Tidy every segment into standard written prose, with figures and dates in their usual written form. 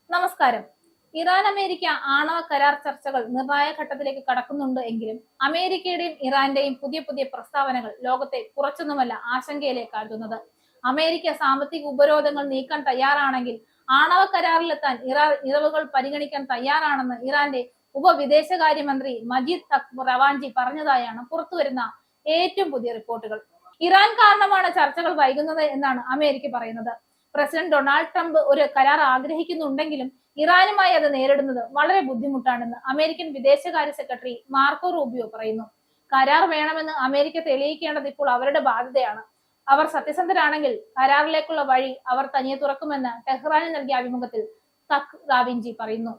നമസ്കാരം. Iran America ആണവ കരാർ ചർച്ചകൾ നിർണായക ഘട്ടത്തിലേക്ക് കടക്കുന്നുണ്ട് എങ്കിലും അമേരിക്കയുടെയും ഇറാന്റെയും പുതിയ പുതിയ പ്രസ്താവനകൾ ലോകത്തെ കുറച്ചൊന്നുമല്ല ആശങ്കയിലേക്ക് ആഴ്ത്തുന്നത്. അമേരിക്ക സാമ്പത്തിക ഉപരോധങ്ങൾ നീക്കാൻ തയ്യാറാണെങ്കിൽ ആണവ കരാറിലെത്താൻ ഇറാൻ ഇളവുകൾ പരിഗണിക്കാൻ തയ്യാറാണെന്ന് ഇറാന്റെ ഉപവിദേശകാര്യമന്ത്രി മജീദ് തഖ്ത് റവാഞ്ചി പറഞ്ഞതായാണ് പുറത്തുവരുന്ന ഏറ്റവും പുതിയ റിപ്പോർട്ടുകൾ. ഇറാൻ കാരണമാണ് ചർച്ചകൾ വൈകുന്നത് എന്നാണ് അമേരിക്ക പറയുന്നത്. പ്രസിഡന്റ് ഡൊണാൾഡ് ട്രംപ് ഒരു കരാർ ആഗ്രഹിക്കുന്നുണ്ടെങ്കിലും ഇറാനുമായി അത് നേരിടുന്നത് വളരെ ബുദ്ധിമുട്ടാണെന്ന് അമേരിക്കൻ വിദേശകാര്യ സെക്രട്ടറി മാർക്കോ റൂബിയോ പറയുന്നു. കരാർ വേണമെന്ന് അമേരിക്ക തെളിയിക്കേണ്ടത് ഇപ്പോൾ അവരുടെ ബാധ്യതയാണ്. അവർ സത്യസന്ധരാണെങ്കിൽ കരാറിലേക്കുള്ള വഴി അവർ തനിയെ തുറക്കുമെന്ന് ടെഹ്റാനിൽ നൽകിയ അഭിമുഖത്തിൽ തഖ് റാവിഞ്ചി പറയുന്നു.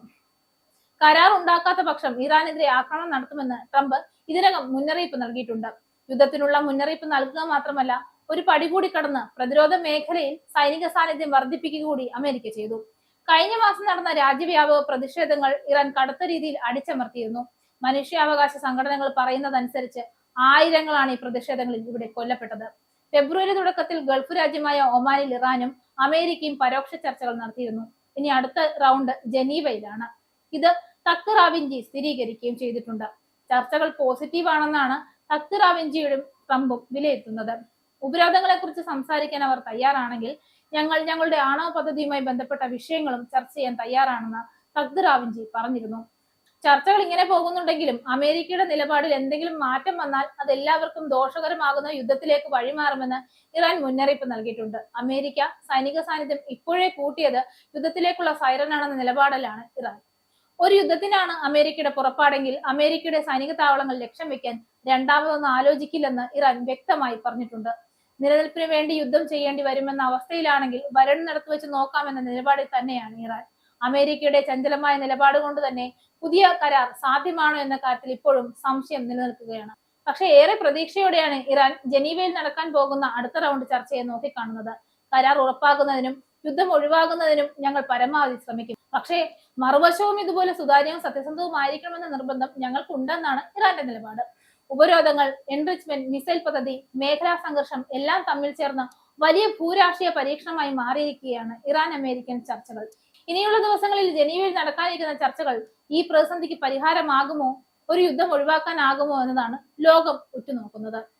കരാർ ഉണ്ടാക്കാത്ത പക്ഷം ഇറാനെതിരെ ആക്രമണം നടത്തുമെന്ന് ട്രംപ് ഇതിനകം മുന്നറിയിപ്പ് നൽകിയിട്ടുണ്ട്. യുദ്ധത്തിനുള്ള മുന്നറിയിപ്പ് നൽകുക മാത്രമല്ല, ഒരു പടി കൂടി കടന്ന് പ്രതിരോധ മേഖലയിൽ സൈനിക സാന്നിധ്യം വർദ്ധിപ്പിക്കുക കൂടി അമേരിക്ക ചെയ്തു. കഴിഞ്ഞ മാസം നടന്ന രാജ്യവ്യാപക പ്രതിഷേധങ്ങൾ ഇറാൻ കടുത്ത രീതിയിൽ അടിച്ചമർത്തിയിരുന്നു. മനുഷ്യാവകാശ സംഘടനകൾ പറയുന്നതനുസരിച്ച് ആയിരങ്ങളാണ് ഈ പ്രതിഷേധങ്ങളിൽ ഇവിടെ കൊല്ലപ്പെട്ടത്. ഫെബ്രുവരി തുടക്കത്തിൽ ഗൾഫ് രാജ്യമായ ഒമാനിൽ ഇറാനും അമേരിക്കയും പരോക്ഷ ചർച്ചകൾ നടത്തിയിരുന്നു. ഇനി അടുത്ത റൗണ്ട് ജനീവയിലാണ്. ഇത് തഖ്ത് റാവിഞ്ചി സ്ഥിരീകരിക്കുകയും ചെയ്തിട്ടുണ്ട്. ചർച്ചകൾ പോസിറ്റീവ് ആണെന്നാണ് തഖ്ത് റാവിഞ്ചിയുടെ ട്രംപും വിലയിരുത്തുന്നത്. ഉപരോധങ്ങളെ കുറിച്ച് സംസാരിക്കാൻ അവർ തയ്യാറാണെങ്കിൽ ഞങ്ങൾ ഞങ്ങളുടെ ആണവ പദ്ധതിയുമായി ബന്ധപ്പെട്ട വിഷയങ്ങളും ചർച്ച ചെയ്യാൻ തയ്യാറാണെന്ന് തഖ്ത് റാവിഞ്ചി പറഞ്ഞിരുന്നു. ചർച്ചകൾ ഇങ്ങനെ പോകുന്നുണ്ടെങ്കിലും അമേരിക്കയുടെ നിലപാടിൽ എന്തെങ്കിലും മാറ്റം വന്നാൽ അത് എല്ലാവർക്കും ദോഷകരമാകുന്ന യുദ്ധത്തിലേക്ക് വഴിമാറുമെന്ന് ഇറാൻ മുന്നറിയിപ്പ് നൽകിയിട്ടുണ്ട്. അമേരിക്ക സൈനിക സാന്നിധ്യം ഇപ്പോഴേ കൂട്ടിയത് യുദ്ധത്തിലേക്കുള്ള സൈറനാണെന്ന നിലപാടിലാണ് ഇറാൻ. ഒരു യുദ്ധത്തിനാണ് അമേരിക്കയുടെ പുറപ്പാടെങ്കിൽ അമേരിക്കയുടെ സൈനിക താവളങ്ങൾ ലക്ഷ്യം വെക്കാൻ രണ്ടാമതൊന്നും ആലോചിക്കില്ലെന്ന് ഇറാൻ വ്യക്തമായി പറഞ്ഞിട്ടുണ്ട്. നിലനിൽപ്പിന് വേണ്ടി യുദ്ധം ചെയ്യേണ്ടി വരുമെന്ന അവസ്ഥയിലാണെങ്കിൽ വരുന്നിടത്ത് വെച്ച് നോക്കാമെന്ന നിലപാടിൽ തന്നെയാണ് ഇറാൻ. അമേരിക്കയുടെ ചഞ്ചലമായ നിലപാട് കൊണ്ട് തന്നെ പുതിയ കരാർ സാധ്യമാണോ എന്ന കാര്യത്തിൽ ഇപ്പോഴും സംശയം നിലനിൽക്കുകയാണ്. പക്ഷേ ഏറെ പ്രതീക്ഷയോടെയാണ് ഇറാൻ ജനീവയിൽ നടക്കാൻ പോകുന്ന അടുത്ത റൗണ്ട് ചർച്ചയെ നോക്കിക്കാണുന്നത്. കരാർ ഉറപ്പാക്കുന്നതിനും യുദ്ധം ഒഴിവാകുന്നതിനും ഞങ്ങൾ പരമാവധി ശ്രമിക്കും. പക്ഷേ മറുവശവും ഇതുപോലെ സുതാര്യവും സത്യസന്ധവുമായിരിക്കണമെന്ന നിർബന്ധം ഞങ്ങൾക്കുണ്ടെന്നാണ് ഇറാന്റെ നിലപാട്. ഉപരോധങ്ങൾ, എൻറിച്ച്മെന്റ്, മിസൈൽ പദ്ധതി, മേഖലാ സംഘർഷം എല്ലാം തമ്മിൽ ചേർന്ന് വലിയ ഭൂരാഷ്ട്രീയ പരീക്ഷണമായി മാറിയിരിക്കുകയാണ് ഇറാൻ അമേരിക്കൻ ചർച്ചകൾ. ഇനിയുള്ള ദിവസങ്ങളിൽ ജനീവയിൽ നടക്കാനിരിക്കുന്ന ചർച്ചകൾ ഈ പ്രതിസന്ധിക്ക് പരിഹാരമാകുമോ, ഒരു യുദ്ധം ഒഴിവാക്കാനാകുമോ എന്നതാണ് ലോകം ഉറ്റുനോക്കുന്നത്.